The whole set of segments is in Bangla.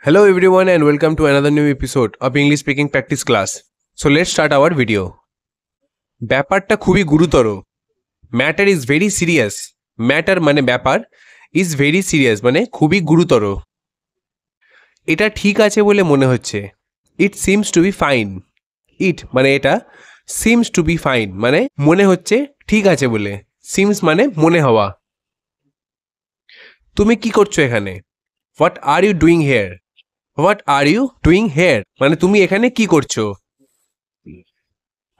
Hello everyone and welcome to another new episode of English speaking practice class. So let's start our video. ব্যাপারটা খুবই গুরুতর. Matter is very serious. Matter মানে ব্যাপার is very serious মানে খুবই গুরুতর. এটা ঠিক আছে বলে মনে হচ্ছে. It seems to be fine. It মানে এটা seems to be fine মানে মনে হচ্ছে ঠিক আছে বলে. Seems মানে মনে হওয়া. তুমি কি করছো এখানে? What are you doing here? What are you doing here? মানে তুমি এখানে কি করছো?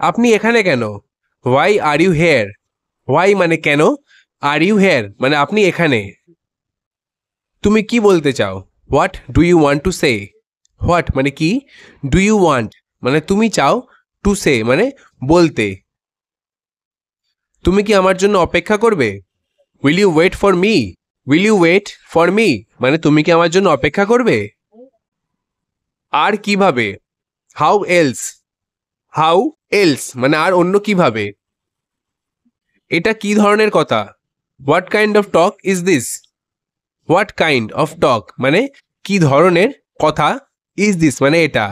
আপনি এখানে কেন? Why are you here? Why মানে কেন? Are you here? মানে আপনি এখানে। তুমি কি বলতে চাও? What do you want to say? What মানে কি? Do you want মানে তুমি চাও, to say মানে বলতে। তুমি কি আমার জন্য অপেক্ষা করবে? Will you wait for me? Will you wait for me? মানে তুমি কি আমার জন্য অপেক্ষা করবে? আর কিভাবে? How else? How else মানে আর অন্য কিভাবে? এটা কি ধরনের কথা? What kind of talk is this? What kind of talk মানে কি ধরনের কথা is this মানে এটা?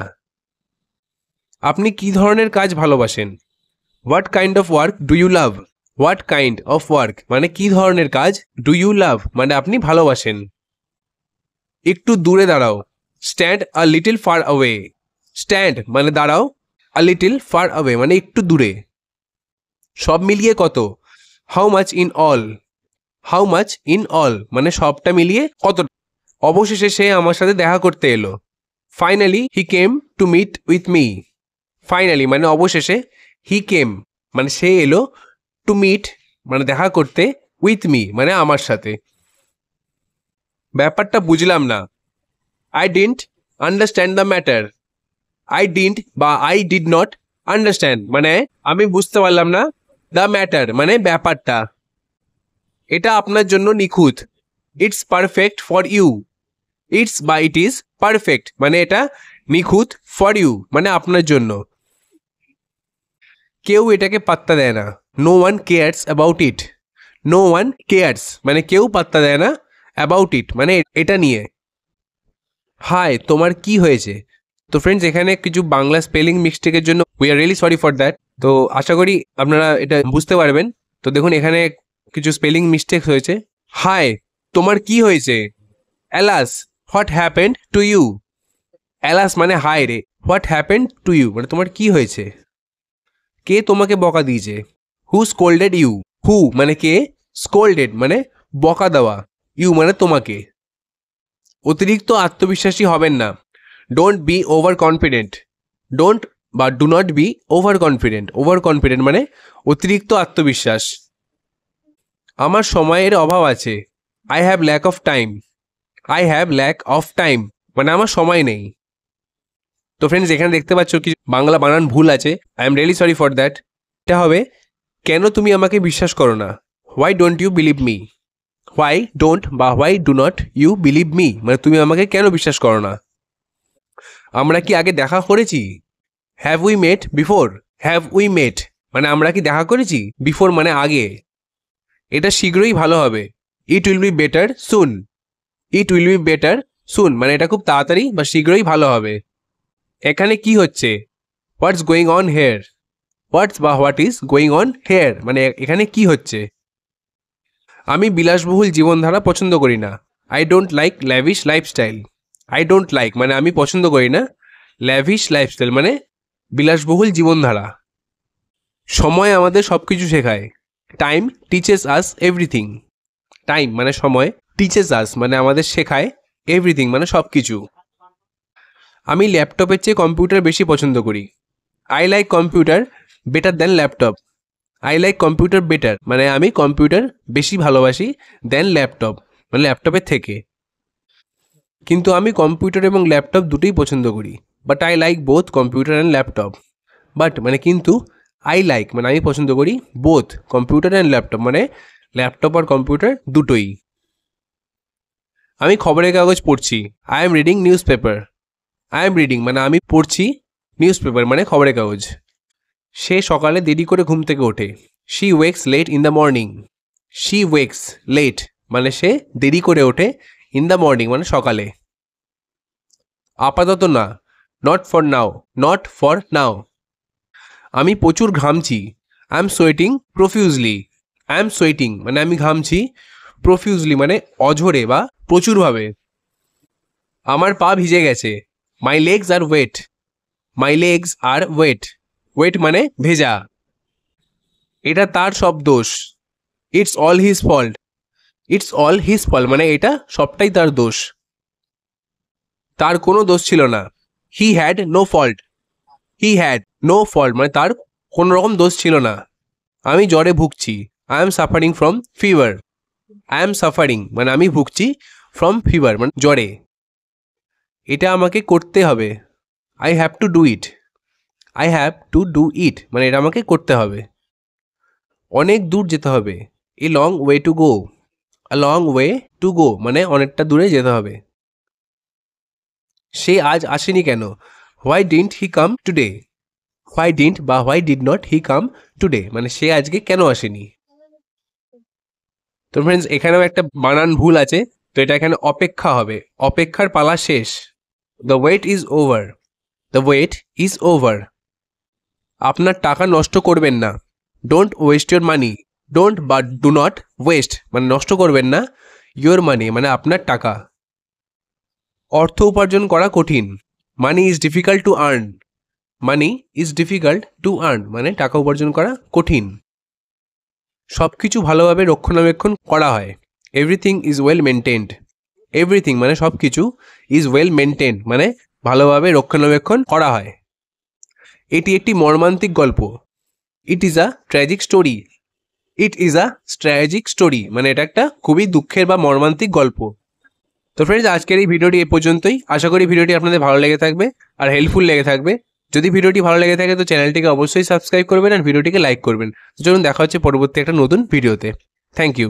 আপনি কি ধরনের কাজ ভালোবাসেন? What kind of work do you love? What kind of work মানে কি ধরনের কাজ do you love মানে আপনি ভালোবাসেন? একটু দূরে দাঁড়াও. Stand a little far away. Stand মানে দাঁড়াও, a little far away মানে একটু দূরে. সব মিলিয়ে কত? How much in all? How much in all মানে সবটা মিলিয়ে কত? অবশেষে সে আমার সাথে দেখা করতে এলো. Finally he came to meet with me. Finally মানে অবশেষে he came মানে সে এলো, to meet মানে দেখা করতে, with me মানে আমার সাথে. ব্যাপারটা বুঝলাম না. I didn't understand the matter. I didn't বা I did not understand মানে আমি বুঝতে পারলাম না, the matter মানে ব্যাপারটা. এটা আপনার জন্য নিখুঁত. It's perfect for you. It's বা it is perfect মানে এটা নিখুঁত, for you মানে আপনার জন্য. কেউ এটাকে পাত্তা দেয় না. No one cares about it. No one cares মানে কেউ পাত্তা দেয় না, about it মানে এটা নিয়ে. হাই, তোমার কি হয়েছে? তো ফ্রেন্ডস, এখানে কিছু বাংলা স্পেলিং মিস্টেকের জন্য we are really sorry for that. তো আশা করি আপনারা এটা বুঝতে পারবেন. তো দেখুন, এখানে কিছু স্পেলিং মিস্টেক হয়েছে. হাই, তোমার কি হয়েছে? Alas, what happened to you? Alas মানে হাই রে, হোয়াট হ্যাপেন্ড টু ইউ মানে তোমার কি হয়েছে? কে তোমাকে বকা দিয়েছে? হু স্কোল্ডেড ইউ? হু মানে কে, স্কোল্ডেড মানে বকা দেওয়া, ইউ মানে তোমাকে. অতিরিক্ত আত্মবিশ্বাসী হবেন না. Don't be over confident. Don't বা do not be over confident. Over confident মানে অতিরিক্ত আত্মবিশ্বাস. আমার সময়ের অভাব আছে. I have lack of time. I have lack of time মানে আমার সময় নেই. তো ফ্রেন্ডস, এখানে দেখতে পাচ্ছ কি বাংলা বানান ভুল আছে. I am really sorry for that. এটা হবে, কেন তুমি আমাকে বিশ্বাস করো না? Why don't you believe me? Why don't বা why do not you believe me মানে তুমি আমাকে কেন বিশ্বাস করো না? আমরা কি আগে দেখা করেছি? Have we met before? Have we met মানে আমরা কি দেখা করেছি? বিফোর মানে আগে. এটা শীঘ্রই ভালো হবে. It will be better soon. It will be better soon মানে এটা খুব তাড়াতাড়ি বা শীঘ্রই ভালো হবে. এখানে কি হচ্ছে? What's going on here? What's বা what is going on here মানে এখানে কি হচ্ছে? আমি বিলাসবহুল জীবনধারা পছন্দ করি না. I don't like lavish lifestyle. I don't like মানে আমি পছন্দ করি না, ল্যাভিশ লাইফস্টাইল মানে বিলাসবহুল জীবনধারা. সময় আমাদের সব কিছু শেখায়. Time teaches us everything. Time মানে সময়, টিচেস আস মানে আমাদের শেখায়, এভরিথিং মানে সব কিছু. আমি ল্যাপটপের চেয়ে কম্পিউটার বেশি পছন্দ করি. I like computer better than laptop. I like computer better মানে আমি কম্পিউটার বেশি ভালোবাসি, দেন ল্যাপটপ মানে ল্যাপটপের থেকে. কিন্তু আমি কম্পিউটার এবং ল্যাপটপ দুটোই পছন্দ করি. But I like both computer and laptop. But মানে কিন্তু, আই লাইক মানে আমি পছন্দ করি, বোথ কম্পিউটার অ্যান্ড ল্যাপটপ মানে ল্যাপটপ আর কম্পিউটার দুটোই. আমি খবরের কাগজ পড়ছি. I am reading news paper. I am reading মানে আমি পড়ছি, নিউজ পেপার মানে খবরের কাগজ. সে সকালে দেরি করে ঘুম থেকে ওঠে. She wakes late in the morning. She wakes late মানে সে দেরি করে ওঠে, ইন দ্য মর্নিং মানে সকালে. আপাতত না, not for now, not for now. আমি প্রচুর ঘামছি, I am sweating profusely. I am sweating মানে আমি ঘামছি, প্রফিউজলি মানে অঝরে বা প্রচুরভাবে। আমার পা ভিজে গেছে, my legs are wet. My legs are wet, wet মানে ভেজা। এটা তার সব দোষ, it's all his fault. It's all his fault মানে এটা সবটাই তার দোষ। তার কোনো দোষ ছিল না, he had no fault. He had no fault মানে তার কোনো রকম দোষ ছিল না। আমি জ্বরে ভুগছি, I am suffering from fever. I am suffering মানে আমি ভুগছি, ফ্রম ফিভার মানে জ্বরে। এটা আমাকে করতে হবে, I have to do it. I have to do it মানে এটা আমাকে করতে হবে। অনেক দূর যেতে হবে, a long way to go. A long way to go মানে অনেকটা দূরে যেতে হবে। সে আজ আসেনি কেন, why didn't he come today. Why didn't বা why did not he come today মানে সে আজকে কেন আসেনি। তো ফ্রেন্ডস এখানেও একটা বানান ভুল আছে, তো এটা এখানে অপেক্ষা হবে, অপেক্ষার পালা শেষ। The wait is over. The wait is over. আপনার টাকা নষ্ট করবেন না, don't waste your money. Don't বা ডু নট ওয়েস্ট মানে নষ্ট করবেন না, ইউর মানি মানে আপনার টাকা। অর্থ উপার্জন করা কঠিন, money is difficult to earn. Money is difficult to earn মানে টাকা উপার্জন করা কঠিন। সব কিছু ভালোভাবে রক্ষণাবেক্ষণ করা হয়, everything is well maintained. Everything মানে সব কিছু, ইজ ওয়েল মেনটেন্ড মানে ভালোভাবে রক্ষণাবেক্ষণ করা হয়। এটি একটি মর্মান্তিক গল্প, it is a tragic story. It is a tragic story মানে এটা একটা খুবই দুঃখের বা মর্মান্তিক গল্প। তো ফ্রেন্ডস আজকের এই ভিডিওটি এ পর্যন্তই। আশা করি ভিডিওটি আপনাদের ভালো লেগে থাকবে আর হেল্পফুল লেগে থাকবে। যদি ভিডিওটি ভালো লেগে থাকে তো চ্যানেলটিকে অবশ্যই সাবস্ক্রাইব করবেন আর ভিডিওটিকে লাইক করবেন। চলুন দেখা হচ্ছে পরবর্তী একটা নতুন ভিডিওতে। Thank you.